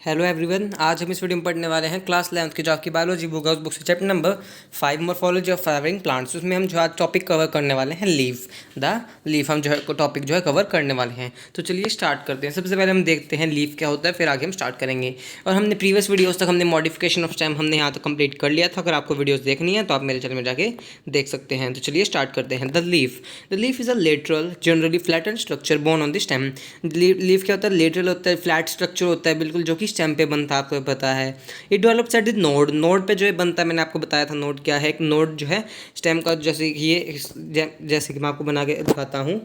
Hello everyone, आज हम इस वीडियो में पढ़ने वाले हैं क्लास 11th की जो आपकी बायोलॉजी बुक है उस बुक से chapter number 5 morphology of flowering plants. उसमें हम जो आज टॉपिक कवर करने वाले हैं लीफ। द लीफ हम जो है टॉपिक जो है कवर करने वाले हैं। तो चलिए स्टार्ट करते हैं। सबसे पहले हम देखते हैं लीफ क्या होता है, फिर आगे हम स्टार्ट करेंगे। और हमने प्रीवियस वीडियोज़ तक हमने मॉडिफिकेशन ऑफ स्टेम हमने यहाँ तक कंप्लीट कर लिया था। अगर आपको वीडियोज़ देखनी है तो आप मेरे चैनल में जाके देख सकते हैं। तो चलिए स्टार्ट करते हैं। The leaf is a lateral generally flat and structure borne on the stem. Leaf क्या होता है? लेटरल होता है, फ्लैट स्ट्रक्चर होता है बिल्कुल, जो कि स्टेम पे बनता है, आपको पता है। ये डेवलप्स एट द नोड पे जो है बनता है। मैंने आपको बताया था नोड क्या है। एक नोड जो है स्टेम का, जैसे कि जैसे कि मैं आपको बना के दिखाता हूँ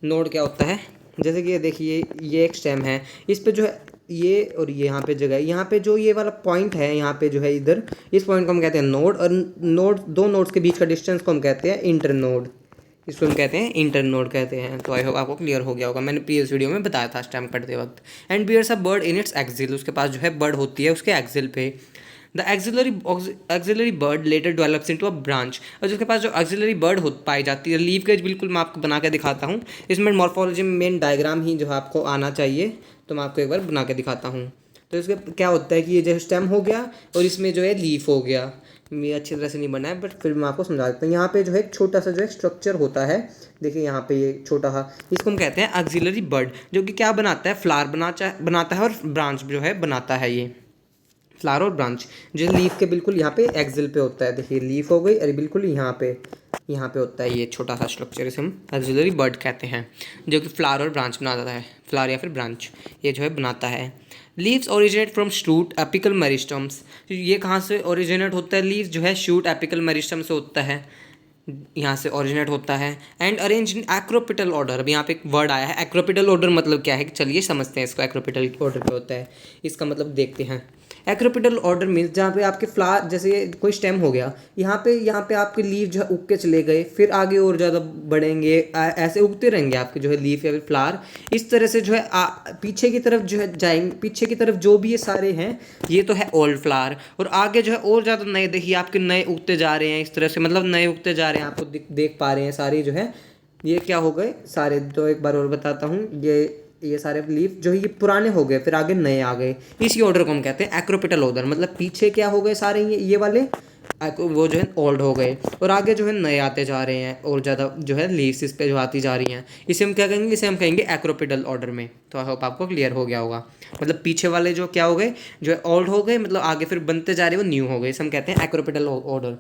नोड क्या होता है। जैसे कि ये देखिए, ये एक स्टेम है, इस पे जो है ये और ये यहाँ पे जगह है। यहाँ पे जो ये वाला पॉइंट है, यहाँ पे जो है इधर, इस पॉइंट को हम कहते हैं नोड। और नोड, दो नोड्स के बीच का डिस्टेंस को हम कहते हैं इंटर नोड। इसको हम कहते हैं इंटर नोड कहते हैं। तो आई होप आपको क्लियर हो गया होगा, मैंने प्रीवियस वीडियो में बताया था स्टेम करते वक्त। And bears a bud in its axil, उसके पास जो है बर्ड होती है उसके एक्सिल पे। The axillary bud later develops into a branch. और जिसके पास जो एक्सिलरी बर्ड हो पाई जाती है, लीफ के बिल्कुल मैं आपको बना के दिखाता हूँ। इसमें मॉर्फोलॉजी में मेन डायग्राम ही जो है आपको आना चाहिए, तो मैं आपको एक बार बना के दिखाता हूँ। तो इसके क्या होता है कि ये जो स्टेम हो गया और इसमें जो है लीफ हो गया। ये अच्छी तरह से नहीं बना है, बट फिर मैं आपको समझा देता हूँ। यहाँ पे जो है एक छोटा सा जो है स्ट्रक्चर होता है, देखिए यहाँ पे ये छोटा सा, इसको हम कहते हैं एक्सिलरी बर्ड, जो कि क्या बनाता है? फ्लावर बनाता है और ब्रांच जो है बनाता है। ये फ्लावर और ब्रांच जो लीफ के बिल्कुल यहाँ पे एक्सिल पे होता है। देखिए लीफ हो गई, अरे बिल्कुल यहाँ पे होता है ये छोटा सा स्ट्रक्चर, इसे हम एक्सिलरी बर्ड कहते हैं, जो कि फ्लावर और ब्रांच बनाता है। फ्लावर या फिर ब्रांच ये जो है बनाता है। Leaves originate from shoot apical meristems. ये कहाँ से ओरिजिनेट होता है? लीव्स जो है शूट एपिकल मेरिस्टम से होता है, यहाँ से ओरिजिनेट होता है। And arrange in acropetal order. अब यहाँ पे एक वर्ड आया है एक्रोपिटल ऑर्डर, मतलब क्या है? चलिए समझते हैं इसको। एक्रोपिटल ऑर्डर क्या होता है, इसका मतलब देखते हैं। एक्रोपिटल ऑर्डर मीन्स जहाँ पे आपके फ्लावर, जैसे कोई स्टेम हो गया, यहाँ पे आपके लीफ जो है उग के चले गए, फिर आगे और ज़्यादा बढ़ेंगे, ऐसे उगते रहेंगे आपके जो है लीफ या फिर फ्लावर। इस तरह से जो है पीछे की तरफ जो है जाएंगे, पीछे की तरफ जो भी ये सारे हैं, ये तो है ओल्ड फ्लावर। और आगे जो है और ज़्यादा नए, देखिए आपके नए उगते जा रहे हैं इस तरह से, मतलब नए उगते जा रहे हैं, आपको देख पा रहे हैं सारे जो है ये क्या हो गए सारे। तो एक बार और बताता हूँ, ये सारे लीफ जो है ये पुराने हो गए, फिर आगे नए आ गए। इसी ऑर्डर को हम कहते हैं एक्रोपिटल ऑर्डर। मतलब पीछे क्या हो गए सारे ये वाले, वो जो है ओल्ड हो गए, और आगे जो है नए आते जा रहे हैं, और ज़्यादा जो है लीव्स इस पे जो आती जा रही हैं। इसे हम क्या कहेंगे? इसे हम कहेंगे एक्रोपिटल ऑर्डर में। तो आई होप आपको क्लियर हो गया होगा। मतलब पीछे वाले जो क्या हो गए, जो है ओल्ड हो गए, मतलब आगे फिर बनते जा रहे हैं वो न्यू हो गए। इसे हम कहते हैं एक्रोपिटल ऑर्डर।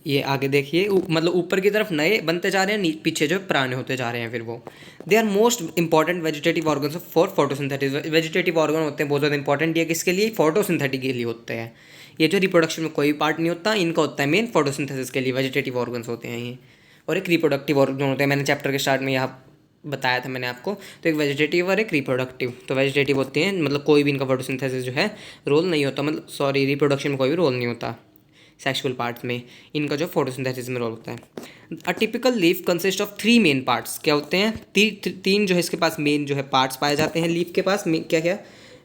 ये आगे देखिए, मतलब ऊपर की तरफ नए बनते जा रहे हैं, पीछे जो पुराने होते जा रहे हैं फिर वो। They are most important vegetative organs for photosynthesis. Vegetative organ होते हैं बहुत ज़्यादा इंपॉर्टेंट, ये किसके लिए? फोटोसिंथेटिक के लिए होते हैं। ये जो रिप्रोडक्शन में कोई पार्ट नहीं होता, इनका होता है मेन फोटोसिंथेसिस के लिए वेजिटेटिव ऑर्गन्स होते हैं ये। और एक रिप्रोडक्टिव ऑर्गन होते हैं, मैंने चैप्टर के स्टार्ट में यहाँ बताया था मैंने आपको। तो एक वेजिटेटिव और एक रिप्रोडक्टिव। तो वेजिटेटिव होते हैं, मतलब कोई भी इनका फोटोसिंथेसिस जो है रोल नहीं होता, मतलब सॉरी रिप्रोडक्शन में कोई भी रोल नहीं होता सेक्सुअल पार्ट्स में, इनका जो फोटोसिंथेसिस में रोल होता है। A typical leaf consist of 3 main parts. क्या होते हैं? तीन जो है इसके पास मेन जो है पार्ट्स पाए जाते हैं लीफ के पास। क्या क्या?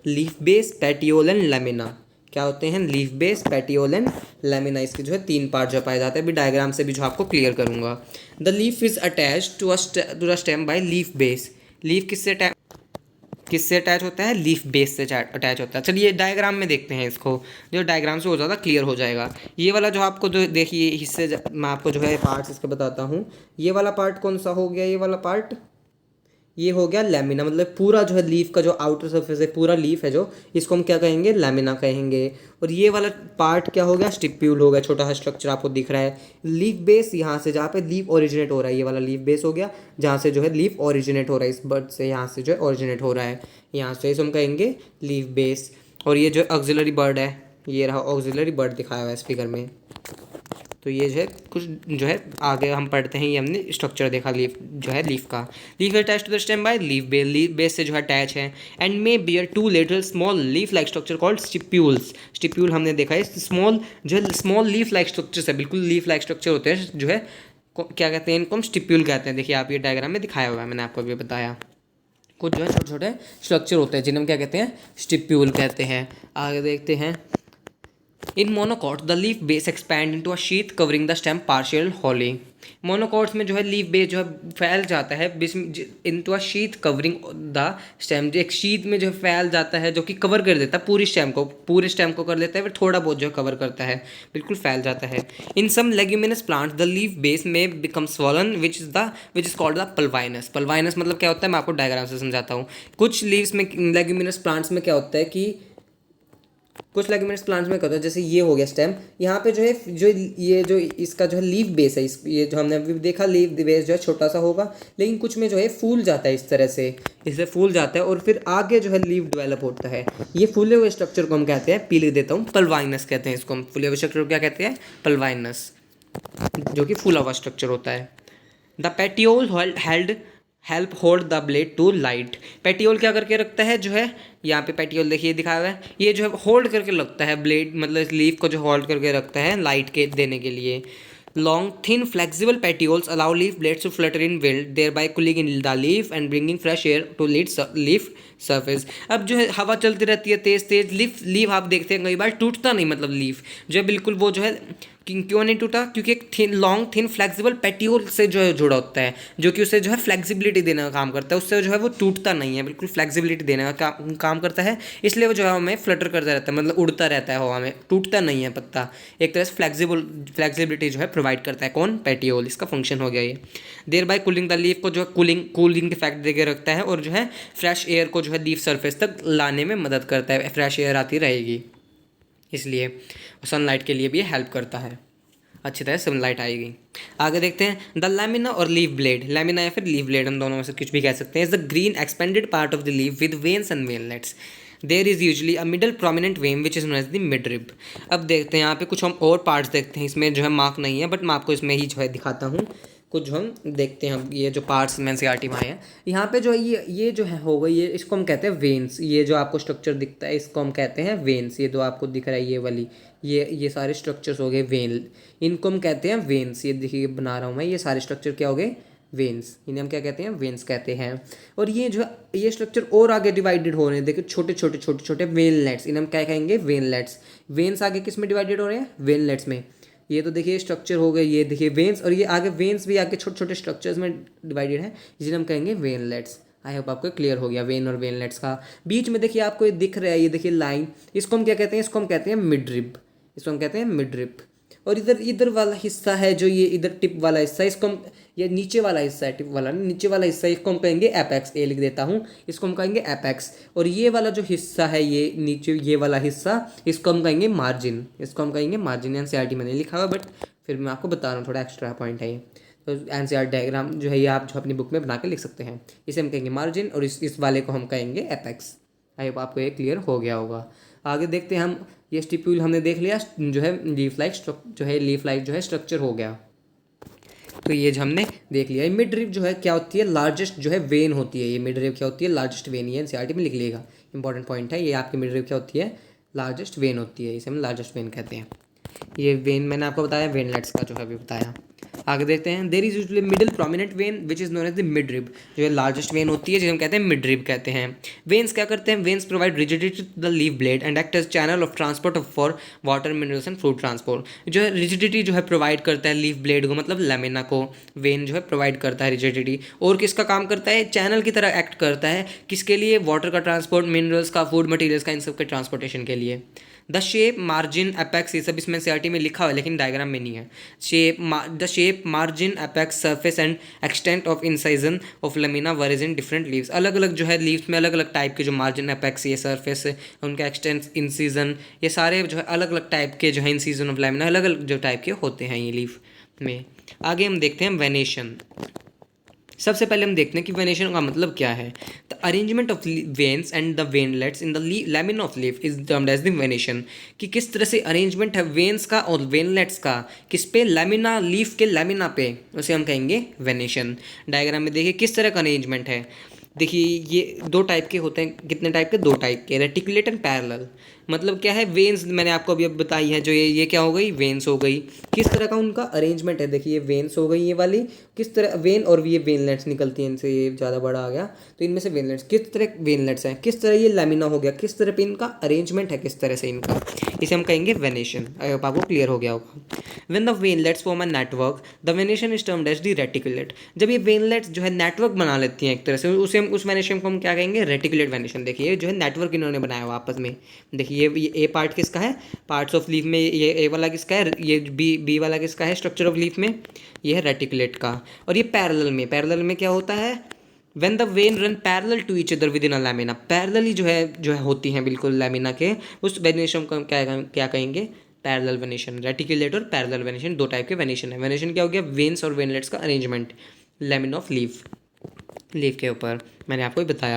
Leaf base, petiole and lamina. क्या होते हैं? Leaf base, petiole and lamina, इसके जो है 3 पार्ट जो पाए जाते हैं। अभी डायग्राम से भी जो आपको क्लियर करूंगा। The leaf is attach to the stem by leaf base. Leaf किससे अटैच होता है? लीफ बेस से अटैच होता है। चलिए डायग्राम में देखते हैं इसको, जो डायग्राम से हो ज़्यादा क्लियर हो जाएगा। ये वाला जो आपको जो देखिए हिस्से, मैं आपको जो है पार्ट्स इसके बताता हूँ। ये वाला पार्ट कौन सा हो गया? ये वाला पार्ट ये हो गया लैमिना। मतलब पूरा जो है लीफ का जो आउटर सरफेस है, पूरा लीफ है जो, इसको हम क्या कहेंगे? लैमिना कहेंगे। और ये वाला पार्ट क्या हो गया? स्टिप्यूल हो गया। छोटा सा स्ट्रक्चर आपको दिख रहा है। लीफ बेस, यहाँ से जहाँ पे लीफ ओरिजिनेट हो रहा है, ये वाला लीफ बेस हो गया, जहाँ से जो है लीफ ओरिजिनेट हो रहा है, इस बर्ड से यहाँ से जो है ओरिजिनेट हो रहा है, यहाँ से इसे हम कहेंगे लीफ बेस। और ये जो ऑक्सिलरी बर्ड है, ये रहा ऑक्सिलरी बर्ड दिखाया हुआ है इस फिगर में। तो ये जो है कुछ जो है आगे हम पढ़ते हैं, ये हमने स्ट्रक्चर देखा लीफ जो है लीफ का। Leaf attach to the stem by leaf base से जो है अटैच है। And may bear 2 lateral small leaf like structure called stipules. Stipule हमने देखा है, स्मॉल जो है स्मॉल लीफ लाइक स्ट्रक्चर है, बिल्कुल लीफ लाइक स्ट्रक्चर होते हैं जो है, क्या कहते हैं इनको? हम स्टिप्यूल कहते हैं। देखिए आप ये डायग्राम में दिखाया हुआ है, मैंने आपको अभी बताया। कुछ जो है छोटे छोटे स्ट्रक्चर होते हैं जिन्हें हम क्या कहते हैं? स्टिप्यूल कहते हैं। आगे देखते हैं। In monocot the leaf base expand into a sheath covering the stem partially. Monocots में जो है लीफ बेस जो है फैल जाता है into a sheath covering the stem, जो एक शीथ में जो है फैल जाता है, जो कि कवर कर देता है पूरे स्टेम को कर लेता है, फिर थोड़ा बहुत जो है कवर करता है, बिल्कुल फैल जाता है। In some leguminous plants the leaf base may become swollen which is called the pulvinus. Pulvinus मतलब क्या होता है, मैं आपको डायग्राम से समझाता हूँ। कुछ लीव्स में लेग्यूमिनस प्लांट्स में क्या होता है कि कुछ लेग्यूमिनस प्लांट्स में क्या होता है, जैसे ये हो गया स्टेम, यहाँ पे जो है जो ये जो इसका जो है लीफ बेस है, इस ये जो हमने अभी देखा लीफ बेस जो है छोटा सा होगा, लेकिन कुछ में जो है फूल जाता है इस तरह से, इससे फूल जाता है और फिर आगे जो है लीफ डेवलप होता है। ये फूले हुए स्ट्रक्चर को हम कहते हैं, पी लिख देता हूँ, पल्वाइनस कहते हैं इसको हम। फूले हुए स्ट्रक्चर को क्या कहते हैं, पल्वाइनस, जो कि फूला हुआ स्ट्रक्चर होता है। The petiole help hold the blade to light. Petiole क्या करके रखता है, जो है यहाँ पे पेटियोल देखिए दिखाया हुआ है, ये जो है होल्ड करके लगता है ब्लेड, मतलब इस लीफ को जो होल्ड करके रखता है लाइट के देने के लिए। Long thin flexible petioles allow leaf blades to flutter in wind thereby cooling in the leaf and bringing fresh air to leaf surface. अब जो है हवा चलती रहती है तेज तेज, लीफ आप देखते हैं कई बार टूटता नहीं, मतलब लीफ जो है बिल्कुल वो जो है क्यों नहीं टूटा, क्योंकि एक लॉन्ग थिन फ्लेक्सिबल पेटियोल से जो है जुड़ा होता है, जो कि उसे जो है फ्लेक्सिबिलिटी देने का काम करता है, उससे जो है वो टूटता नहीं है, बिल्कुल फ्लेक्सिबिलिटी देने का काम करता है, इसलिए वो जो है हमें फ्लटर करता रहता है, मतलब उड़ता रहता है हवा में, टूटता नहीं है पत्ता। एक तरह से फ्लेक्सिबिलिटी जो है प्रोवाइड करता है कौन, पेटियोल, इसका फंक्शन हो गया ये। Thereby cooling the leaf को जो है कूलिंग इफेक्ट देकर रखता है और जो है फ्रेश एयर को जो है लीफ सरफेस तक लाने में मदद करता है, फ्रेश एयर आती रहेगी, इसलिए सनलाइट के लिए भी हेल्प करता है, अच्छी तरह सनलाइट आएगी। आगे देखते हैं द लैमिना और लीफ ब्लेड। लैमिना या फिर लीफ ब्लेड, हम दोनों में से कुछ भी कह सकते हैं। Is the green expanded part of the leaf with veins and veinlets. There is usually a middle prominent vein which is known as the midrib. अब देखते हैं यहाँ पे कुछ हम और पार्ट्स देखते हैं, इसमें जो है मार्क नहीं है, बट मैं आपको इसमें ही जो है दिखाता हूँ। कुछ जो हम देखते हैं, हम ये जो पार्ट्स में एनसीईआरटी में आए हैं, यहाँ पे जो है ये जो है होगा, ये इसको हम कहते हैं वेन्स। ये जो आपको स्ट्रक्चर दिखता है इसको हम कहते हैं वेन्स। ये जो आपको दिख रहा है ये वाली, ये सारे स्ट्रक्चर्स हो गए वेन, इनको हम कहते हैं वेन्स। ये देखिए बना रहा हूँ मैं, ये सारे स्ट्रक्चर क्या हो गए, वेन्स, इन्हें हम क्या कहते हैं, वेन्स कहते हैं। और ये जो ये स्ट्रक्चर और आगे डिवाइडेड हो रहे हैं, देखिए छोटे छोटे वेनलेट्स, इन्हें हम क्या कहेंगे, वेनलेट्स। वेन्स आगे किस में डिवाइडेड हो रहे हैं, वेनलेट्स में। ये तो देखिए स्ट्रक्चर हो गए, ये देखिए वेन्स, और ये आगे वेन्स भी आगे छोटे छोटे स्ट्रक्चर्स में डिवाइडेड है, जिन्हें हम कहेंगे वेनलेट्स। आई होप आपको क्लियर हो गया वेन और वेनलेट्स का। बीच में देखिए आपको ये दिख रहा है, ये देखिए लाइन, इसको हम क्या कहते हैं, इसको हम कहते हैं मिडरिब, इसको हम कहते हैं मिडरिब। और इधर वाला हिस्सा है जो ये इधर टिप वाला हिस्सा, इसको हम, ये नीचे वाला हिस्सा है टिप वाला, नीचे वाला हिस्सा, इसको हम कहेंगे एपेक्स, ए लिख देता हूँ, इसको हम कहेंगे एपेक्स। और ये वाला जो हिस्सा है, ये नीचे ये वाला हिस्सा, इसको हम कहेंगे मार्जिन, इसको हम कहेंगे मार्जिन। एनसीईआरटी में नहीं लिखा हुआ, बट फिर मैं आपको बता रहा हूँ, थोड़ा एक्स्ट्रा पॉइंट है ये। तो एनसीईआरटी डायग्राम जो है ये आप जो अपनी बुक में बना के लिख सकते हैं, इसे हम कहेंगे मार्जिन और इस वाले को हम कहेंगे एपेक्स। आई होप आपको ये क्लियर हो गया होगा। आगे देखते हैं हम, ये स्टिप्यूल हमने देख लिया, जो है लीफ लाइक जो है स्ट्रक्चर हो गया, तो ये जो हमने देख लिया। मिड रिब जो है क्या होती है, लार्जेस्ट जो है वेन होती है, ये मिड रिब क्या होती है, लार्जेस्ट वेन। ये एनसीईआरटी में लिख लिएगा, इंपॉर्टेंट पॉइंट है ये, आपकी मिड रिब क्या होती है, लार्जेस्ट वेन होती है, इसे हम लार्जेस्ट वेन कहते हैं। ये वेन मैंने आपको बताया, वेनलेट्स का जो है अभी बताया। आगे देखते हैं, there is usually middle prominent vein which is known as the mid rib, जो है लार्जेस्ट वेन होती है, जिसे हम कहते हैं मिड रिब कहते हैं। वेन्स क्या करते हैं, veins provide rigidity to the leaf blade and act as channel of transport for water minerals and fruit transport. जो है रिजिडिटी जो है प्रोवाइड करता है लीफ ब्लेड को, मतलब लेमिना को वेन जो है प्रोवाइड करता है रिजिडिटी, और किसका काम करता है, चैनल की तरह एक्ट करता है, किसके लिए, वाटर का ट्रांसपोर्ट, मिनरल्स का, फूड मटेरियल्स का, इन सब के ट्रांसपोर्टेशन के लिए। द शेप मार्जिन एपेक्स, ये सब इसमें एनसीईआरटी में लिखा हुआ है लेकिन डायग्राम में नहीं है। The shape margin apex surface and extent of incision of lamina varies in different leaves. अलग अलग जो है लीव्स में अलग अलग टाइप के जो मार्जिन एपेक्स, ये सरफेस, उनका एक्सटेंट, इंसीजन, ये सारे जो है अलग अलग टाइप के जो है इंसीजन ऑफ लेमिना अलग अलग जो टाइप के होते हैं ये लीफ में। आगे हम देखते हैं वेनेशन। सबसे पहले हम देखते हैं कि वेनेशन का मतलब क्या है। The arrangement of veins and the veinlets in the lamina of leaf is termed as the venation, कि किस तरह से अरेंजमेंट है वेन्स का और वेनलेट्स का, किस पे, लेमिना, लीफ के लेमिना पे, उसे हम कहेंगे वेनेशन। डायग्राम में देखिए किस तरह का अरेंजमेंट है। देखिए ये दो टाइप के होते हैं, कितने टाइप के, दो टाइप के, रेटिकुलेट एंड पैरेलल। मतलब क्या है, वेन्स मैंने आपको अभी बताई है, जो ये क्या हो गई, वेन्स हो गई। किस तरह का उनका अरेंजमेंट है, देखिए ये वेन्स हो गई ये वाली, किस तरह वेन, और ये वेनलेट्स निकलती हैं इनसे, ये ज़्यादा बड़ा आ गया तो इनमें से वेनलेट्स, किस तरह वेनलेट्स हैं, किस तरह ये लेमिना हो गया, किस तरह पे इनका अरेंजमेंट है, किस तरह से इनका, इसे हम कहेंगे वेनेशन। आपको क्लियर हो गया होगा। When the veinlets form a network the venation is termed as the reticulate. जब ये वेनलेट्स जो है नेटवर्क बना लेती हैं एक तरह से, उसे हम उस वेनेशन को हम क्या कहेंगे, रेटिकुलेट वेनेशन। देखिए जो है नेटवर्क इन्होंने बनाया हुआ आपस में। देखिए ये ए पार्ट किसका है, पार्ट्स ऑफ लीफ में ये ए वाला किसका है, ये बी वाला किसका है स्ट्रक्चर ऑफ लीफ में, ये है रेटिकुलेट का। और ये पैरेलल में क्या होता है, when the vein run parallel to each other within a lamina, parallelly जो है होती हैं बिल्कुल लैमिना के, उस वेनेशन को हम क्या कहेंगे, पैरेलल वेनेशन। रेटिकुलेट और पैरेलल वेनेशन दो टाइप के वेनेशन है। वेनेशन क्या हो गया, वेन्स और वेनलेट्स का अरेंजमेंट लैमिना ऑफ लीफ के ऊपर। मैंने आपको बताया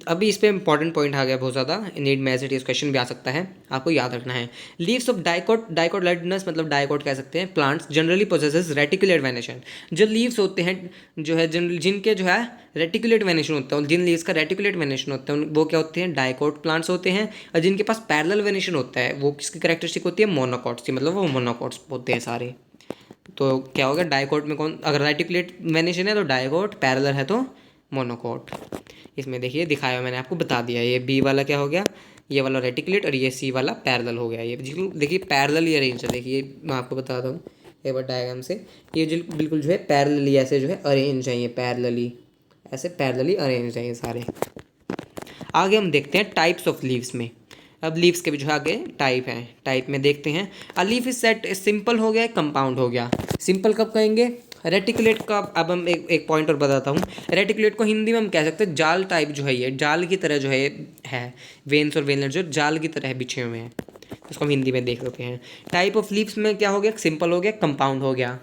अभी इस पे इंपॉर्टेंट पॉइंट आ गया बहुत ज़्यादा, नीट में एज इट इज क्वेश्चन भी आ सकता है, आपको याद रखना है। लीव्स ऑफ डाइकोटिलेडनस मतलब डाइकोट कह सकते हैं plants generally possesses reticulate venation. जो लीव्स होते हैं जो है जनरल जिनके जो है रेटिकुलेट वेनेशन होता है, जिन लीव्स का रेटिकुलेट वेनेशन होता है वो क्या होते हैं, डाइकोट प्लांट्स होते हैं। और जिनके पास पैरेलल वेनेशन होता है वो किसकी कैरेक्टरिस्टिक होती है, मोनोकॉट्स की, मतलब वो मोनोकॉट्स होते हैं सारे। तो क्या होगा, डाइकोट में कौन, अगर रेटिकुलेट वेनेशन है तो डाइकोट, पैरेलल है तो मोनोकोट। इसमें देखिए दिखाया हुआ मैंने आपको बता दिया, ये बी वाला क्या हो गया, ये वाला रेटिकुलेट, और ये सी वाला पैरेलल हो गया। ये देखिए पैरेलल ही अरेंज है। देखिए मैं आपको बताता हूँ एक बार डायग्राम से, ये जो बिल्कुल जो है पैरेलली ऐसे जो है अरेंज है, ये पैरेलली ऐसे पैरेलली अरेंज है ये सारे। आगे हम देखते हैं टाइप्स ऑफ लीव्स में। अब लीव्स के भी जो आगे टाइप हैं, टाइप में देखते हैं। A leaf is set simple हो गया, कंपाउंड हो गया। सिंपल कब कहेंगे, रेटिकुलेट का। अब हम एक पॉइंट और बताता हूँ। रेटिकुलेट को हिंदी में हम कह सकते हैं जाल टाइप, जो है ये जाल की तरह जो है वेन्स और वेनलेट जो जाल की तरह बिछे हुए हैं, उसको हम हिंदी में देख सकते हैं। टाइप ऑफ लीव्स में क्या हो गया, सिंपल हो गया, कंपाउंड हो गया,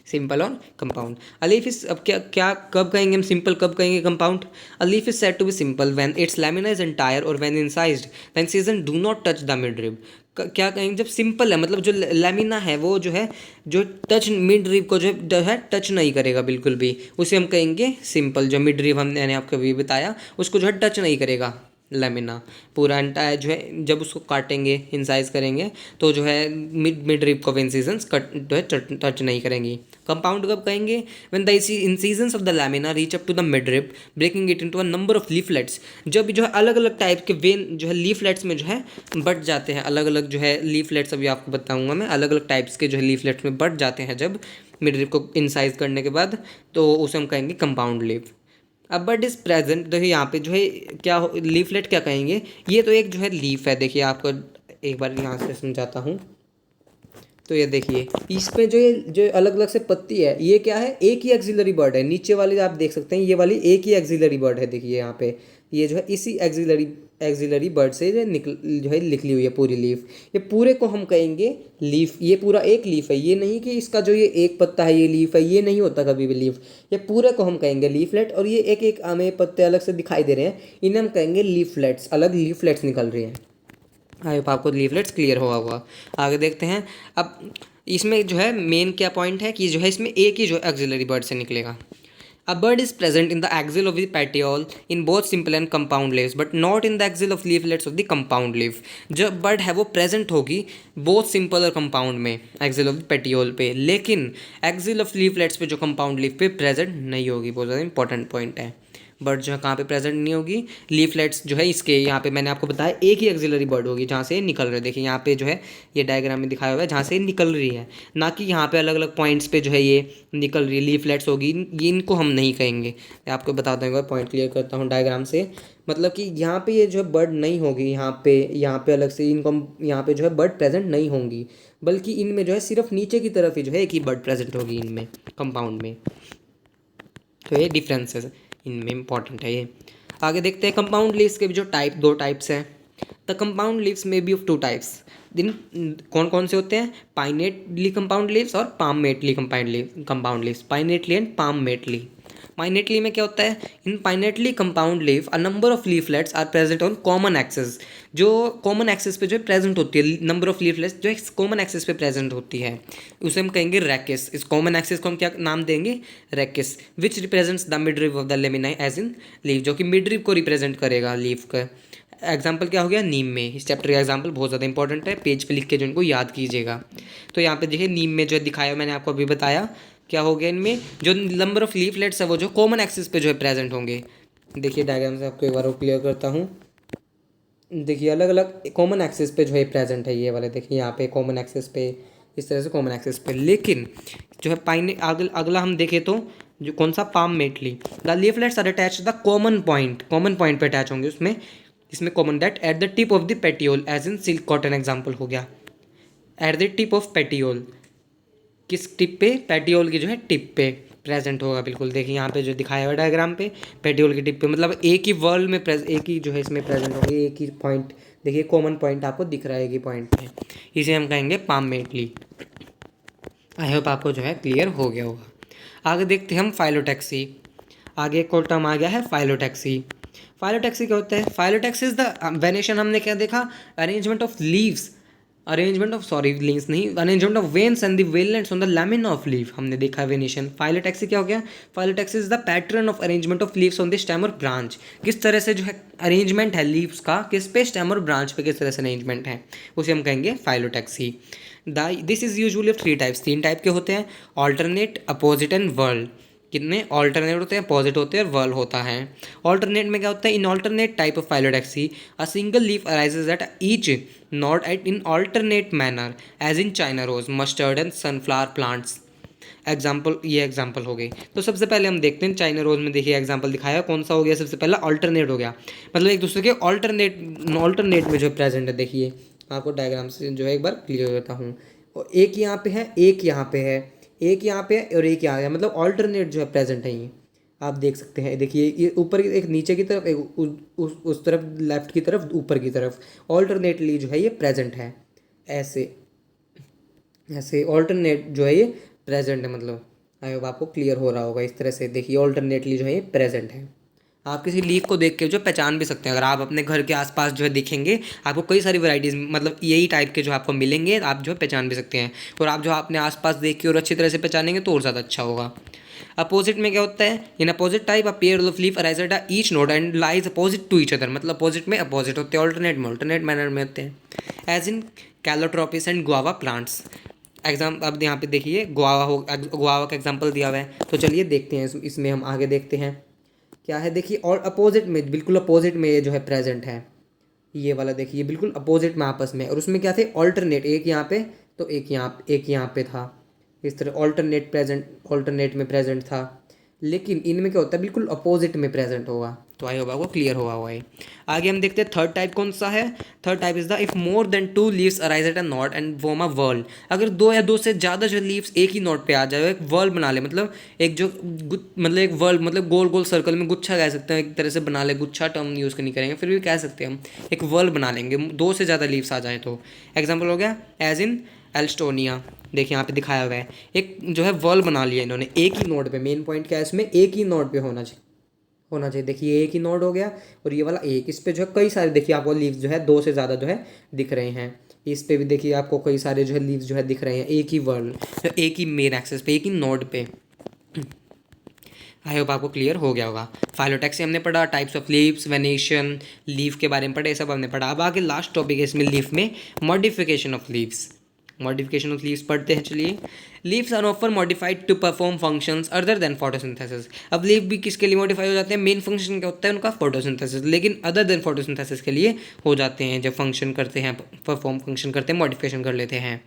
सिंपल और कंपाउंड। अलीफ इज, अब क्या कब कहेंगे हम सिंपल, कब कहेंगे compound. A leaf is said to be simple when its lamina is entire और when incised the incision do not touch the mid rib. क्या कहेंगे, जब सिंपल है मतलब जो लैमिना है वो जो है जो टच मिड रिब को जो है टच नहीं करेगा बिल्कुल भी, उसे हम कहेंगे सिंपल। जो मिड रिब हमने आपको अभी बताया उसको जो है टच नहीं करेगा लेमिना, पूरा एंटायर जो है जब उसको काटेंगे इंसाइज करेंगे तो जो है मिड रिब को इंसिजन्स कट जो है टच नहीं करेंगी। कंपाउंड कब कहेंगे, when the incisions of the lamina reach up to the mid rib breaking it into a number of leaflets. जब जो है अलग अलग टाइप के वेन जो है लीफलेट्स में जो है बट जाते हैं, अलग अलग जो है लीफलेट्स अभी आपको बताऊंगा मैं, अलग अलग टाइप्स के जो है लीफलेट्स में बट जाते हैं जब मिड रिब को इंसाइज करने के बाद, तो उसे हम कहेंगे कंपाउंड लीफ। अब बट इज प्रेजेंट, देखिए यहाँ पे जो है क्या लीफलेट क्या कहेंगे, ये तो एक जो है लीफ है। देखिए आपको एक बार यहाँ से समझाता हूँ। तो ये देखिए इसमें जो अलग अलग से पत्ती है, ये क्या है, एक ही एक्सिलरी बर्ड है। नीचे वाली आप देख सकते हैं ये वाली एक ही एक्सिलरी बर्ड है। देखिए यहाँ पे ये जो है इसी एक्सिलरी बर्ड से जो है निकली हुई है पूरी लीफ। ये पूरे को हम कहेंगे लीफ। ये पूरा एक लीफ है, ये नहीं कि इसका जो ये एक पत्ता है ये लीफ है, ये नहीं होता कभी भी लीफ। ये पूरे को हम कहेंगे लीफलेट। और ये एक एक हमें पत्ते अलग से दिखाई दे रहे हैं, इन्हें हम कहेंगे लीफलेट्स। अलग लीफलेट्स निकल रही हैं। आई होप आपको लीफलेट्स क्लियर होगा। आगे देखते हैं। अब इसमें जो है मेन क्या पॉइंट है कि जो है इसमें एक ही जो है एक्सिलरी बर्ड से निकलेगा। A bird is present in the axil of the petiole in both simple and compound leaves, but not in the axil of leaflets of the compound leaf. जो बर्ड है वो प्रेजेंट होगी both simple और compound में, axil of the petiole पे, लेकिन axil of leaflets पे जो कंपाउंड लीफ पे प्रेजेंट नहीं होगी। बहुत ज़्यादा इंपॉर्टेंट पॉइंट है। बर्ड जो है कहाँ पे प्रेजेंट नहीं होगी, लीफलेट्स जो है इसके यहाँ पे मैंने आपको बताया एक ही एक्सिलरी बर्ड होगी जहाँ से निकल रहे। देखिए यहाँ पे जो है ये डायग्राम में दिखाया हुआ है जहाँ से निकल रही है, ना कि यहाँ पे अलग अलग पॉइंट्स पे जो है ये निकल रही है लीफलेट्स होगी। ये इनको हम नहीं कहेंगे। मैं आपको बताता हूँ, पॉइंट क्लियर करता हूँ डायग्राम से। मतलब कि यहाँ पे ये जो है बर्ड नहीं होगी, यहाँ पे अलग से इनको यहाँ पे जो है बर्ड प्रेजेंट नहीं होंगी, बल्कि इनमें जो है सिर्फ नीचे की तरफ ही जो है एक ही बर्ड प्रेजेंट होगी इनमें कंपाउंड में। तो ये डिफरेंसेस इनमें इंपॉर्टेंट है ये। आगे देखते हैं कंपाउंड लीव्स के भी जो दो टाइप्स हैं। द कंपाउंड लीव्स में बी ऑफ टू टाइप्स। दिन कौन कौन से होते हैं, पाइनेटली कंपाउंड लीव्स और palmately compound leaves. Pinnately and palmately. Pinnately में क्या होता है, in pinnately compound leaf a number of leaflets are present on common axis. जो कॉमन एक्सिस पे जो है प्रेजेंट होती है, नंबर ऑफ लीफलेट्स जो है कॉमन एक्सिस पे प्रेजेंट होती है, उसे हम कहेंगे रैकिस। इस कॉमन एक्सिस को हम क्या नाम देंगे, rachis, which represents the mid rib of the lamina as in leaf, जो कि मिड रिब को रिप्रेजेंट करेगा लीफ का। एग्जाम्पल क्या हो गया, नीम में। इस चैप्टर का एग्जाम्पल बहुत ज़्यादा इंपॉर्टेंट है, पेज पे लिख के जो इनको याद कीजिएगा। तो यहाँ पे देखिए नीम में जो है दिखाया, मैंने आपको अभी बताया क्या हो गया, इनमें जो नंबर ऑफ लीफलेट्स है वो जो कॉमन एक्सिस पे जो है प्रेजेंट होंगे। देखिए डायग्राम से आपको एक बार वो क्लियर करता हूँ। देखिए अलग अलग कॉमन एक्सिस पे जो है प्रेजेंट है, ये वाले देखिए यहाँ पे कॉमन एक्सिस पे, इस तरह से कॉमन एक्सिस पे। लेकिन जो है पाइन अगला हम देखें तो जो कौन सा palmately, the leaflets are attach the common point पे अटैच होंगे उसमें, इसमें common that at the tip of the petiole as in silk cotton example हो गया। At the tip of petiole, किस टिप पे, पेटियोल की जो है टिप पे प्रेजेंट होगा बिल्कुल। देखिए यहाँ पे जो दिखाया हुआ डायग्राम पे पेटियोल की टिप पे, मतलब एक ही वर्ल्ड में एक ही जो है इसमें प्रेजेंट होगा, एक ही पॉइंट। देखिए कॉमन पॉइंट आपको दिख रहा है एक ही पॉइंट पे, इसे हम कहेंगे पाम मेटली। आई होप आपको जो है क्लियर हो गया होगा। आगे देखते हैं हम फाइलोटैक्सी। आगे एक और टर्म आ गया है फाइलोटैक्सी। फाइलोटैक्सी क्या होता है? फाइलोटैक्सी इज द वेनेशन, हमने क्या देखा, arrangement of leaves, arrangement of sorry leaves नहीं, arrangement of veins and the veinlets on the lamina of leaf, हमने देखा वेनेशन। फाइलोटैक्सी क्या हो गया? Phyllotaxy is the pattern of arrangement of leaves on the stem और branch, किस तरह से जो है अरेंजमेंट है लीव्स का, किस पे, स्टेम और ब्रांच पे किस तरह से अरेंजमेंट है, उसे हम कहेंगे phyllotaxy. This is usually of three types, तीन टाइप के होते हैं, ऑल्टरनेट, अपोजिट एंड वर्ल। कितने ऑल्टरनेट होते हैं, अपोजिट होते हैं और वर्ल होता है। ऑल्टरनेट में क्या होता है? In alternate type of phyllotaxy a single leaf arises at each node at in alternate manner as in China rose, mustard and sunflower plants. Example, ये एग्जाम्पल हो गई। तो सबसे पहले हम देखते हैं चाइना रोज में, देखिए एग्जाम्पल दिखाया कौन सा हो गया, सबसे पहला ऑल्टरनेट हो गया, मतलब एक दूसरे के ऑल्टरनेट में जो प्रेजेंट है। देखिए आपको डायग्राम से जो है एक बार क्लियर करता हूँ, और एक यहाँ पे है, एक यहाँ पे है, एक यहाँ पे है और एक यहाँ है, मतलब ऑल्टरनेट जो है प्रेजेंट है। ये आप देख सकते हैं, देखिए ये ऊपर एक नीचे की तरफ, एक उस तरफ लेफ्ट की तरफ, ऊपर की तरफ ऑल्टरनेटली जो है ये प्रेजेंट है। ऐसे ऐसे ऑल्टरनेट जो है ये प्रेजेंट है, मतलब आई होप आपको क्लियर हो रहा होगा। इस तरह से देखिए ऑल्टरनेटली जो है ये प्रेजेंट है। आप किसी लीफ को देख के जो पहचान भी सकते हैं, अगर आप अपने घर के आसपास जो है दिखेंगे आपको कई सारी वैरायटीज़, मतलब यही टाइप के जो आपको मिलेंगे, आप जो है पहचान भी सकते हैं। और आप जो अपने आसपास देख के और अच्छी तरह से पहचानेंगे तो और ज़्यादा अच्छा होगा। अपोजिट में क्या होता है? In opposite type a pair of leaf arise at each node and lies opposite to each other, मतलब अपोजिट में अपोजिट होते हैं, ऑल्टरनेट मैनर में होते हैं, as in calotropis and guava plants. अब यहाँ पे देखिए गुआवा का एग्जाम्पल दिया हुआ है, तो चलिए देखते हैं इसमें हम आगे देखते हैं क्या है। देखिए और अपोजिट में, बिल्कुल अपोजिट में ये जो है प्रेजेंट है, ये वाला देखिए बिल्कुल अपोजिट में आपस में, और उसमें क्या थे, ऑल्टरनेट, एक यहाँ पे तो एक यहाँ पे था, इस तरह ऑल्टरनेट में प्रेजेंट था। लेकिन इनमें क्या होता है, बिल्कुल अपोजिट में प्रेजेंट होगा। तो आई होप आपको क्लियर हुआ है। आगे हम देखते हैं थर्ड टाइप कौन सा है। Third type is the if more than two leaves arise at a node and form a whorl, अगर दो या दो से ज़्यादा जो लीव्स एक ही नॉट पे आ जाए, एक वर्ल बना ले, मतलब एक जो मतलब एक वर्ल, मतलब गोल गोल सर्कल में गुच्छा कह सकते हैं, एक तरह से बना ले, गुच्छा टर्म यूज़ नहीं करेंगे, फिर भी कह सकते हैं हम एक वर्ल बना लेंगे, दो से ज़्यादा लीव्स आ जाए तो। एग्जाम्पल हो गया एज इन एल्स्टोनिया, देखिए यहाँ पे दिखाया हुआ है, एक जो है वर्ल बना लिया इन्होंने एक ही नोड पे। मेन पॉइंट क्या है इसमें, एक ही नोड पे होना चाहिए। देखिए एक ही नोड हो गया, और ये वाला एक, इस पे जो है कई सारे देखिए आपको लीव्स जो है दो से ज़्यादा जो है दिख रहे हैं। इस पे भी देखिए आपको कई सारे जो है लीव्स जो है दिख रहे हैं, एक ही वर्ल, जो एक ही मेन एक्सेस पे, एक ही नोड पे। आई होप आपको क्लियर हो गया होगा। फाइलोटैक्सी हमने पढ़ा, types of leaves, venation, leaf के बारे में पढ़ा, ये सब हमने पढ़ा। अब आगे लास्ट टॉपिक है इसमें लीफ में, modification of leaves. Modification of leaves पढ़ते हैं चलिए। लीव्स आर ऑफर modified to perform functions other than photosynthesis. अब लीव भी किसके लिए मॉडिफाई हो जाते हैं? मेन फंक्शन क्या होता है उनका? फोटोसिंथेसिस, लेकिन अदर देन फोटोसिंथेसिस के लिए हो जाते हैं, जब फंक्शन करते हैं, परफॉर्म फंक्शन करते हैं, मॉडिफिकेशन कर लेते हैं।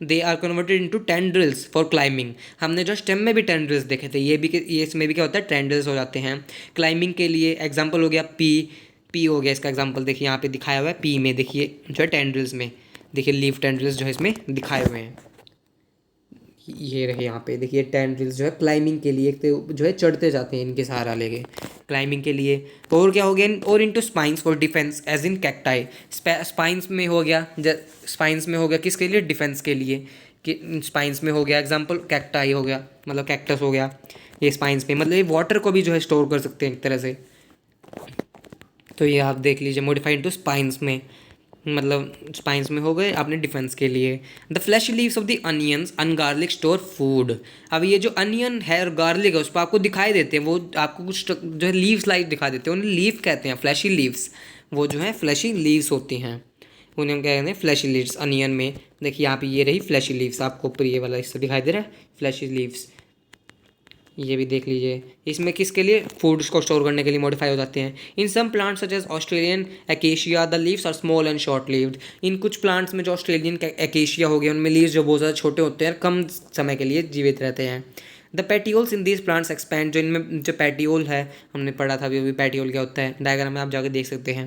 They are converted into tendrils for climbing. हमने जो स्टेम में भी टेंड्रिल्स देखे थे, ये इसमें भी क्या होता है, टेंड्रिल्स हो जाते हैं क्लाइंबिंग के लिए। एग्जाम्पल हो गया पी हो गया इसका एग्जाम्पल, देखिए यहाँ पे दिखाया हुआ है पी में, देखिए जो है टेंड्रिल्स में, देखिए लीफ टेंड्रिल्स जो है इसमें दिखाए हुए हैं, ये रहे यहाँ पे देखिए टेंड्रिल्स जो है क्लाइंबिंग के लिए, एक तो जो है चढ़ते जाते हैं इनके सहारा लेके क्लाइंबिंग के लिए। और क्या हो गया, और into spines for defence as in cacti. Spines में हो गया, स्पाइंस में हो गया किसके लिए? डिफेंस के लिए, कि स्पाइंस में हो गया एग्जाम्पल कैक्टाई हो गया, मतलब कैक्टस हो गया, ये स्पाइंस में, मतलब ये वाटर को भी जो है स्टोर कर सकते हैं एक तरह से। तो ये आप देख लीजिए मॉडिफाइड टू स्पाइंस में, मतलब स्पाइंस में हो गए आपने डिफेंस के लिए। The fleshy leaves of the onions and garlic store food. अब ये जो अनियन है और गार्लिक है उस पर आपको दिखाई देते हैं, वो आपको कुछ जो है लीव्स लाइक दिखा देते हैं, उन्हें लीव कहते हैं, फ्लैशी लीव्स, वो जो है फ्लैशी लीव्स होती हैं, उन्हें हम कहते हैं फ्लैशी लीव्स। अनियन में देखिए यहाँ पे ये रही फ्लैशी लीव्स, आपको ऊपर ये वाला हिस्सा दिखाई दे रहा है, फ्लैशी लीव्स, ये भी देख लीजिए। इसमें किसके लिए, फूड्स को स्टोर करने के लिए मॉडिफाई हो जाते हैं। In some plants such as Australian acacia the leaves are small and short lived. इन कुछ प्लांट्स में जो ऑस्ट्रेलियन एकेशिया हो गया उनमें लीव्स जो बहुत ज़्यादा छोटे होते हैं, कम समय के लिए जीवित रहते हैं। The petioles in these plants expand, जो इनमें जो पेटियोल है हमने पढ़ा था अभी, पेटियोल क्या होता है, डायग्राम में आप जाके देख सकते हैं।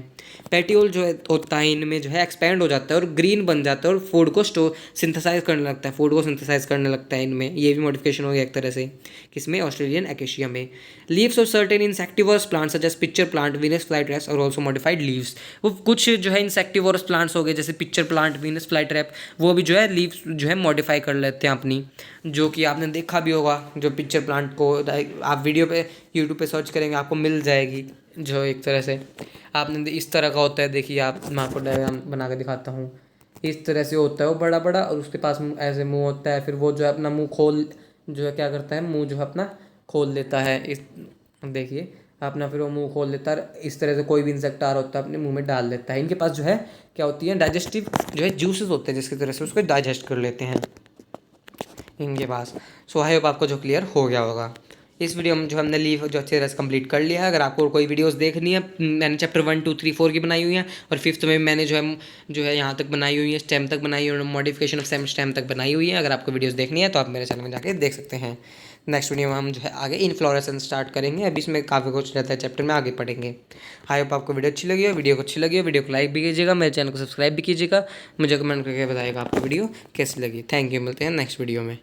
पेटियोल जो होता है इनमें जो है एक्सपैंड हो जाता है और ग्रीन बन जाता है और फूड को स्टोर सिंथेसाइज करने लगता है, फूड को सिंथेसाइज करने लगता है इनमें। ये भी मॉडिफिकेशन हो गया एक तरह से, किसमें, ऑस्ट्रेलियन एकेशिया में। Leaves of certain insectivorous plants such as pitcher plant, Venus flytraps और ऑल्सो मॉडिफाइड लीव्स। वो कुछ जो है इंसेक्टिवर्स प्लांट्स हो गए जैसे पिक्चर प्लांट, वीनस फ्लाईट्रैप, वो भी जो है लीव्स जो है मॉडिफाई कर लेते हैं अपनी, जो कि आपने देखा भी होगा। जो पिक्चर प्लांट को आप वीडियो पे यूट्यूब पे सर्च करेंगे आपको मिल जाएगी, जो एक तरह से आपने इस तरह का होता है। देखिए आप, मैं आपको डायग्राम बना के दिखाता हूँ। इस तरह से होता है वो बड़ा बड़ा, और उसके पास ऐसे मुंह होता है। फिर वो जो है अपना मुंह खोल, जो है क्या करता है, मुंह जो है अपना खोल लेता है। इस देखिए अपना, फिर वो मुंह खोल लेता है। इस तरह से कोई भी इंसेक्ट आ रहा होता है अपने मुंह में डाल लेता है। इनके पास जो है क्या होती है, डाइजेस्टिव जो है जूसेस होते हैं, जिसकी तरह से उसको डाइजेस्ट कर लेते हैं इनके पास। सो आई होप आपको जो क्लियर हो गया होगा। इस वीडियो में जो हमने लीव जो अच्छी तरह से कंप्लीट कर लिया है। अगर आपको कोई वीडियोस देखनी है, मैंने चैप्टर 1 2 3 4 की बनाई हुई है, और 5th में मैंने जो है यहाँ तक बनाई हुई है, स्टेम तक बनाई हुई है, मॉडिफिकेशन ऑफ स्टेम तक बनाई हुई है। अगर आपको वीडियोस देखनी है तो आप मेरे चैनल में जाके देख सकते हैं। नेक्स्ट वीडियो में हम जो है आगे इनफ्लोरेसेंस स्टार्ट करेंगे। अभी इसमें काफ़ी कुछ रहता है चैप्टर में, आगे पढ़ेंगे। आई होप आपको वीडियो अच्छी लगी है। वीडियो को अच्छी लगी है, वीडियो को लाइक भी कीजिएगा, मेरे चैनल को सब्सक्राइब भी कीजिएगा, मुझे कमेंट करके बताइएगा आपको वीडियो कैसी लगी। थैंक यू, मिलते हैं नेक्स्ट वीडियो में।